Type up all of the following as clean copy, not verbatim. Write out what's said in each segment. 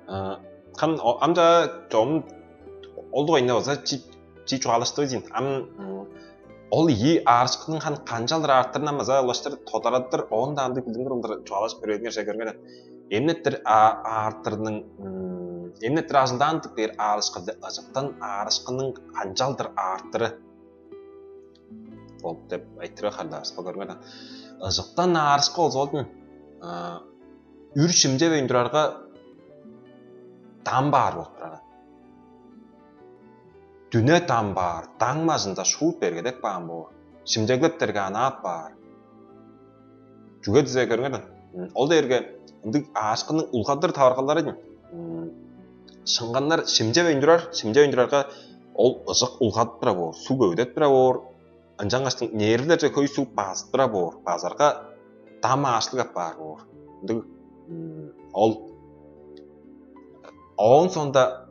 хан амжа 좀 олдуга инне болса чи чуалышты дейін. Ол ий арышқының хан қанжалдыр арттырына маза олаштыр тодарадыр онда анды білдіңдір олдар чуалышып көргенер шекерген. Емнеттір арттырының емнеттір ажылдандық бер арышқыды ажықтан арышқының қанжалдыр арттыры болып деп айттыры қалды арышқа көрген. Ажықтан арышқы ол золдың үршімде бейіндірарға там бар болып тұрады. Дүне там бар, таңмазында шуыт бергедек баам бұл. Шимдеглептерге анап бар. Жүге дізе көрген. Ол да ерге ашқының ұлғадыр таварғалар едін. Шыңғанлар шимде өйіндірарға ол ұжық ұлғадып бұра бор, су көйдет бұра бор. Анжаңаштың нервілерже көй су басып бұра бор, базарға там ашылға бар бор. Ол оң сонда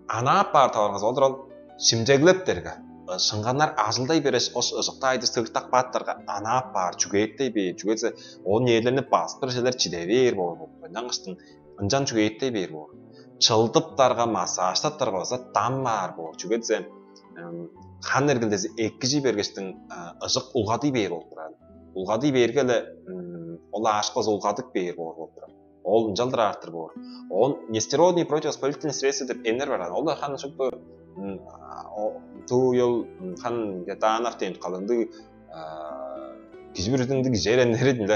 анап бар таварғаз олдыр ол шимдеглептерге. Шыңғанлар ажылдай береш ош ұжықта айды сылықтақ баттарға анап бар, жүгеттей бер, жүгетсе ол нерлеріне басып бір желер чиде бер бор. Анжан жүгеттей бер бор. Чылдыптарға массажтаттарға болса там бар бор, жүгетсе хан ергілдесі еккіжі бергештің ұжық ұлғады бер болып тұрады. Ұлғады бергелі ол ашқыз ұлғадық бер болып тұрады. Ол жалдыр артыр бор. Он нестероидный противовоспалительный средства деп емнер бар. Ол да хан шықты ел хан ятанақ дейін қалынды кежбірдің жеренлердің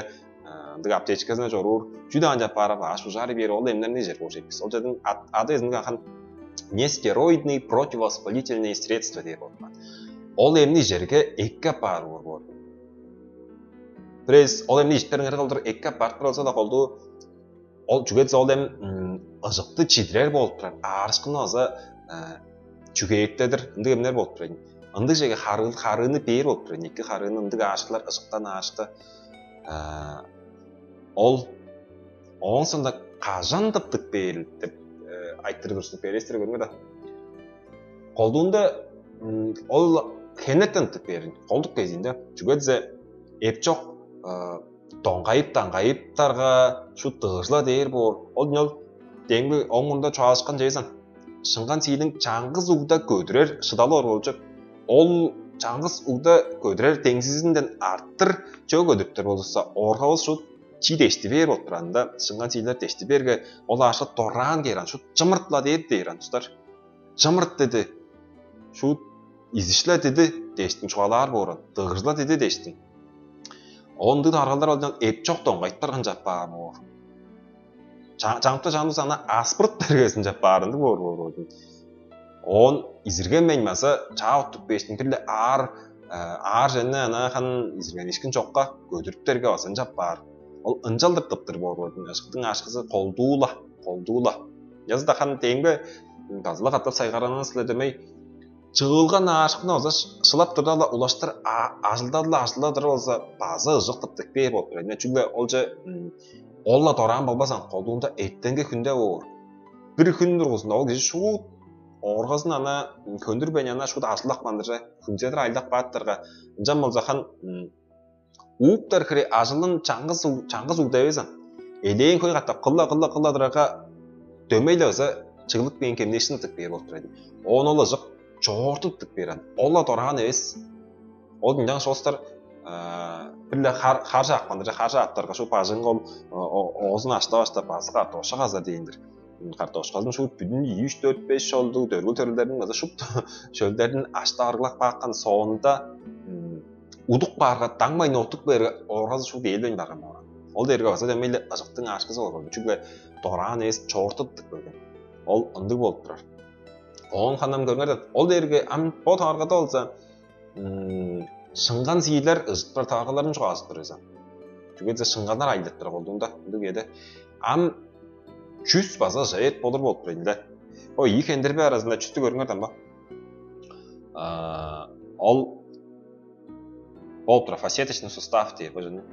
аптечкасына жорур жүді анжап барып ашу жары бері ол емнеріне жер бол жетпес. Ол жердің ады езінгі хан нестероидный противовоспалительные средства деп отқан. Ол емні жерге еккі бар бор. Бірез ол емні іштеріңер қалдыр еккі бар тұралса да қолды ол жүгетсе ол ем ұжықты чидірер болып тұрар. Арышқыны аза жүгеттедір, үнді емнер болып тұрайын. Үнді жеге қарыны бер болып тұрайын. Екі қарыны үндігі ашқылар ұжықтан ашты. Ол оң сонда қажан тұптық бейіл деп айттыры дұрыстық берестері көрмеді. Қолдуында ол кенеттен тұп берін. Қолдық кезінде жүгетсе еп жоқ тоңғайып-таңғайыптарға шу тұғыржыла дейір бор. Ол дүнел денгі оңында чуалышқан жайсан. Шыңған сейдің жаңғыз ұғда көдірер шыдалы ор болып жүр. Ол жаңғыз ұғда көдірер теңсізінден арттыр жөг өдіптір болдыса орғауыз шу чи дешті бер болып тұранда шыңған сейдер дешті берге ол ашы торран керан шу жымыртла дейір дейіран тұстар. Жымырт деді шу изішілі деді дештің чуалар борын, тұғыржыла деді дештің. Онды тарғалдар олдан еп жоқ тоңғайттарған жап бар бор. Жаңыпта жанды сана аспырт бергесін жап барынды бор. Он изірген мәймасы чауыттық бештің түрлі ар жәнне ана қан изірген ешкін жоққа көдіріптерге басын жап бар. Ол ұнжалдыр тұптыр бор. Ашқытың ашқысы қолдуыла. Yazda қан дейінгі тазылы қаттап сайғаранын сілі демей Чығылған ашқына олса шылап тұрдала улаштыр ажылдадыла олса базы ұжық тұптық бер болып тұрады. Чүглі ол же олла торан болбасан қолдуында еттенге күнде ор. Бір күн тұрғысында ол кеше шу орғасын ана көндір бәне ана шуды ашылдақ бандыржа күнседір айлдақ баттырға. Жан болса қан уыптар кіре ажылын чаңғыз уғдайбезан. Елейін көй қаттап қылла дыраға дөмейлі өзі чығылық бейін кемнешін тұқ бер болып тұрады. Оны олы жық жоғыртып берен. Олла торған емес. Ол дүнген шостар бірлі қаржы ақпандыр. Қаржы аттарға шу пажын қол оғызын ашта басы қартошы қаза дейіндір. Қартошы қазын шу бүдін 3-4-5 жолды дөргіл төрілдердің қаза шуп шөлдердің ашта арғылақ баққан соңында ұдық барға таңмайын отық бергі орғазы шу дейлбен баған баған. Ол дерге баса демейлі ұжықтың ашқызы олған. Чүгі торған емес жоғыртып көрген. Ол ұнды болып тұрар. Оң қанам көргенде ол дерге бұл тағырғада олса шыңған сейілер ұжықтар тағыларын жоғазып тұрызан. Жүгетсе шыңғанар айлеттір қолдуында үндік еді. 100 база жайет болыр болып тұрайында. Ол екі ендербе арасында 100-ті көргенде ол болып тұра фасеточный сустав дейір бұл жөні.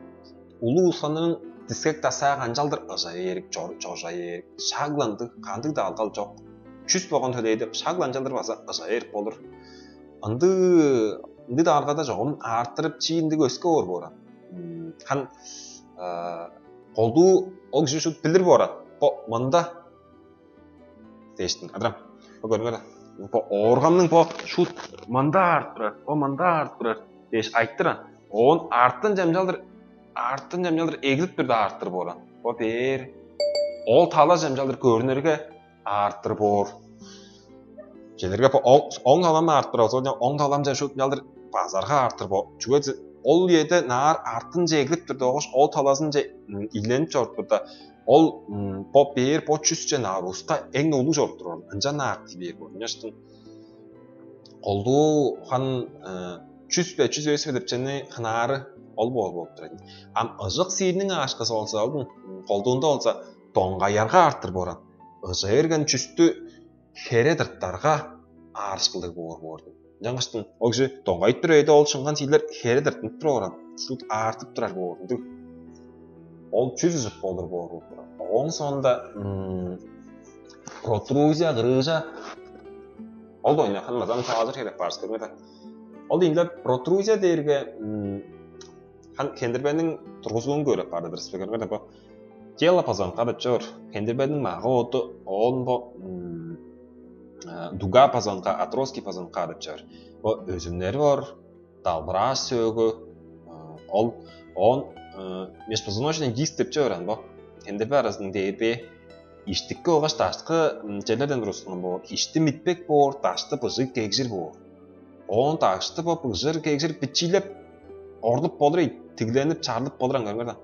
Улы ұлсанының дискек тасаған жалдыр ұжай ерік, жожай ерік, шағыланды, қандық да алғал жоқ. 100 болған төлейді, шағылан жалдыр баса ұжай ерік болыр. Үнді да арғада жоғын арттырып чиіндігі өске ор бора. Қан қолду ол кіші шүт білдір бора. Мұнда deştin adram. O görmedi. Bu orgamның bu şu manda arttırar, o manda arttırar deş ayttıran. On arttın jamjaldır egzit bir de arttırıp oran. O bir ol tala jamjaldır görünürge arttırıp or. Jelerge bu on talam arttırır olsa, on talam jamjaldır bazarga arttırıp o. Çünkü ol yede nar arttın egzit bir de ol talasın illenip jorttur da ol pop bir po çüsçe nar usta en ulu jorttur on. Anja nartı bir görünüyorsun. Oldu han çüs ösüp çene hınarı ol bolup turadi. Am ızık siyinin aşkısı olsa oldu. Kolduğunda olsa toңgayarga arttırıp oran. Izık ergen çüstü heredirttarga arışkılık bordu. Жаңаштын ол киши тоңгайып турайды, ол шыңган сийлер хередиртип тура барат. Шут артып турар борду. Ол чүзүп болор борду. Оң сонда протрузия грыжа ол да ойнаған мазам тазыр керек барс көрмеді. Ол дейінде протрузия дерге кендірбенің тұрғызуын көріп барды дұрыс көрмеді. Бұл тело пазанқа да жүр. Кендірбенің мағы оты оң бұл дуга пазанқа, атроски пазанқа да жүр. Бұл өзімдері бар, далбыраш сөгі, ол межпозвоночный диск деп жүрген бұл. Кендірбе арасының дейбе İştikki oğaç taştıqı celerden rusunun bu. İşti mitbek bu, taştı bıжы kegzir bu. Oğun taştı bu bıжыр kegzir biçilip ordup bolur, tiglenip çarlıp boluran görmeden.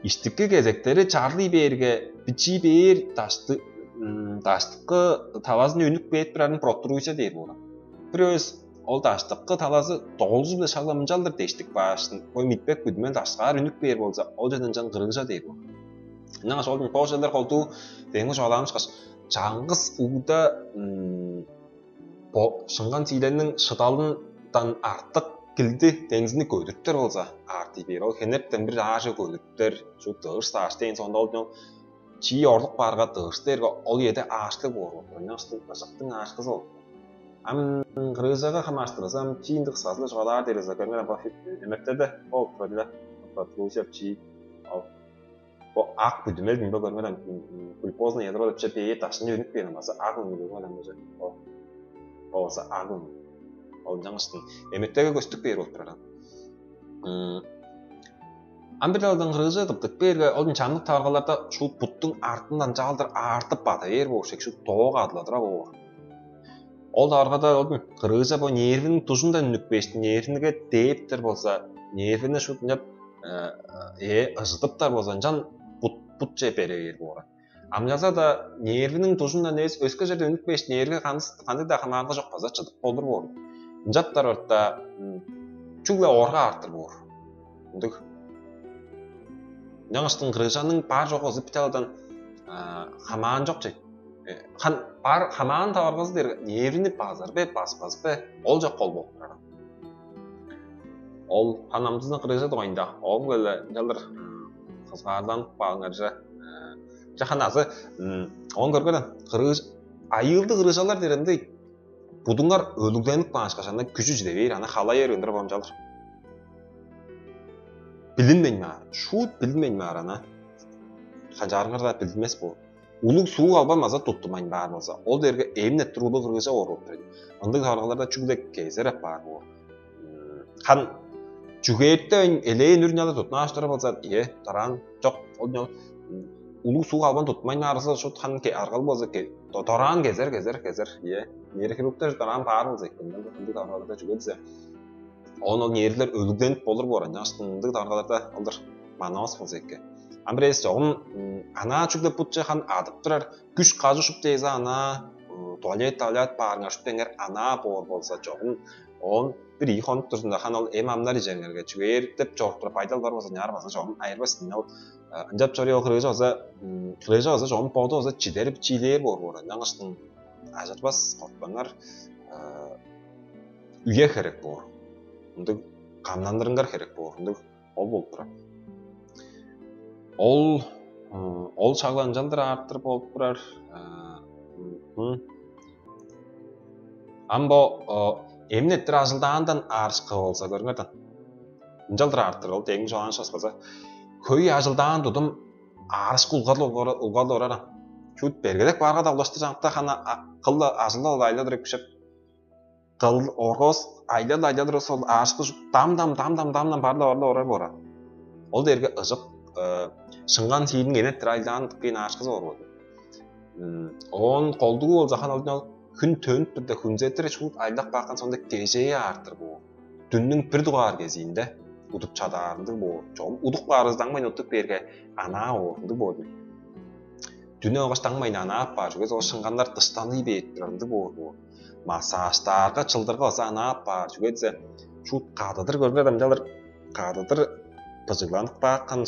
İştikki gezekleri çarlı berge biçi ber taştıqı talazın önük beyt biranın protruzya deyir bu. Bir öz ol taştıqı talazı 900 bile şaglamınjaldır deştik başın. Oy mitbek güdümen taştıqar önük ber bolsa o jadan qırgıja deyir bu. Наңа шолдың пошелер қолту деңіз жоламыш қаш. Жаңғыз уғда шыңған сейленнің шыдалындан артық кілді деңізіні көдірттер болса арты бер. Ол кенептен бір ағы көдірттер. Шу дұрыс аштен сонда ол чи орлық барға дұрыстерге ол еді ашқы болу. Наңшытың ұшықтың ашқыз ол. Ам ғырызаға қамаштырасам чиінді қысқасылы жоғалар дерізі көрмені әметтеді. Ол тұрады. Протрузия чи o ak güdümel bilme görmeden glukozna yadro da çepeye taşını yönük benim asa akın görmeden mesela o olsa akın olacağınızın emettege göstük bir olduran ambiraldan gırıcı tıptık berge onun çamlık targalarda şu puttun artından çaldır artıp bata yer bu şek şu toğ adladıra bu ol targada onun gırıcı bu nervinin tuzundan ünlük beşti nervinige deyiptir bolsa nervini şu ızıtıptar bolsa can putça bereger bu. Amjasa da nervinin tuzundan özgü jerde ünlük beş nervi kandy da hamagı jok baza çıdıp bolur bu. Japtar orta çugle orga artır bu. Unduk. Жаңаштын грыжанын бар жок госпиталдан хамаан жок жек. Бар хамаан табаргыз дер нервини базар бе бас бе ол жок кол болуп турат. Ол ханамдыздын грыжа дойында. Ол келе жалдыр кызгардан багыңаржа жаханасы он көргөн грыж айылды грыжалар деренде будуңар өлүгденип башкашанда күчү жидебейр ана халайер өндүрүп амжалыр. Bilinmeyin mi? Şut bilinmeyin mi arana? Hajarlar da bilmez bu. Uluk suğu albanmasa tutturmayın var olsa. O derge emnet durulu kırgıza orup durdu. Andık hargalarda çünkü kezer hep var bu. Han çünkü eleğin ürünyalı tutma açtırıp olsa iyi. Taran çok uluk suğu alban tutmayın arası şut han ke argal bolsa ke taran gezer. İyi. Nere kiruptar taran var olsa. Andık hargalarda çünkü bize. Onun yerler ölüdenip bolur bu arada. Aslında dargalarda alır. Manas bolsa ekke. Ambresi onun ana çükle putça han adıp durar. Güç qazışıp deyse ana tuvalet barına şup denger ana bolsa çoğun. On bir iyi konut tursunda han ol emamlar ijenlerge çüger dep çortura faydalı var bolsa nyar bolsa çoğun ayırmasın. Anjap çoryo kırıcı olsa çoğun poğda olsa çiderip çiler bor bu arada. Yanlıştın ajatbas korkbanlar üye gerek bor. Unduk kamlandırıngar gerek bu. Unduk ol bolup turar. Ol çaglanjaldır arttırıp bolup turar. Ambo emnettir ajıldandan arışkı bolsa görmeden. Jaldır arttır ol teğin joğan şaspasa. Köy ajıldan dudum arışkı ulgalı oraran. Şut bergedek barga da ulaştı janqta hana qıllı aşılı olaylar köşep qıl orgos aylar sol aşıqı dam barda orar bora. Ol derge ıjık şıngan tiyinin genettir aydan tıqqın aşıqı zor boldu. On qoldugu bolsa han aldın hün tönüp bir de hünzettir şut aylaq baqan sonda geceyi artır bu. Dünnün bir duvar gezinde udup çadardı bu. Çoğum uduk barızdan men otup berge ana ordu boldu. Dünne oğaçtan mayın ana apar, çünkü o şınganlar dıştanı beyittirandı bu. Masajlarga çıldırga olsa ana apar, çünkü şu qadadır görgün adamcalar qadadır pıcıklanıp bakkan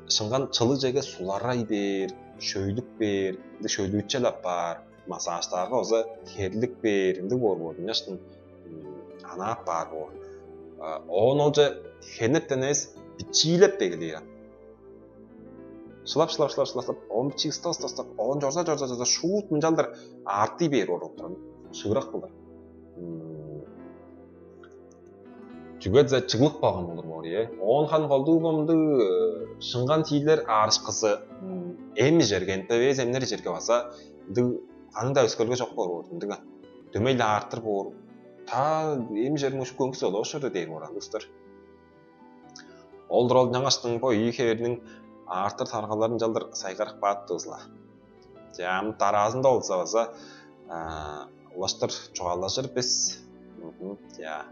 şıngan çılı jege sulara ber, şöylük ber, şöylükçel apar, masajlarga olsa terlik ber, indi bu. Yaştın ana apar bu. Oğun olca hennetten ez biçilep begiliyya. Slap, on biçik stas, on jorza, şuut mınjaldır artı ber oruktan, şığırak bular. Cügetse çıgılık bağım olur bu oraya. On han qaldığı bomdu, şıngan tiyler arışqısı, emi jergente ve zemleri jerge basa, anın da öskölge çok bor ordu, dömeyle artır bor. Ta emi jerge şu könküsü olu, oşurdu deyir oran, dostlar. Oldur ñaňaşdyň bu iyi keberiniň artır targaların jaldyr saygarak batdy ızla. Jam tarazynda bolsa ulaştır çoğallaşır biz. Ya.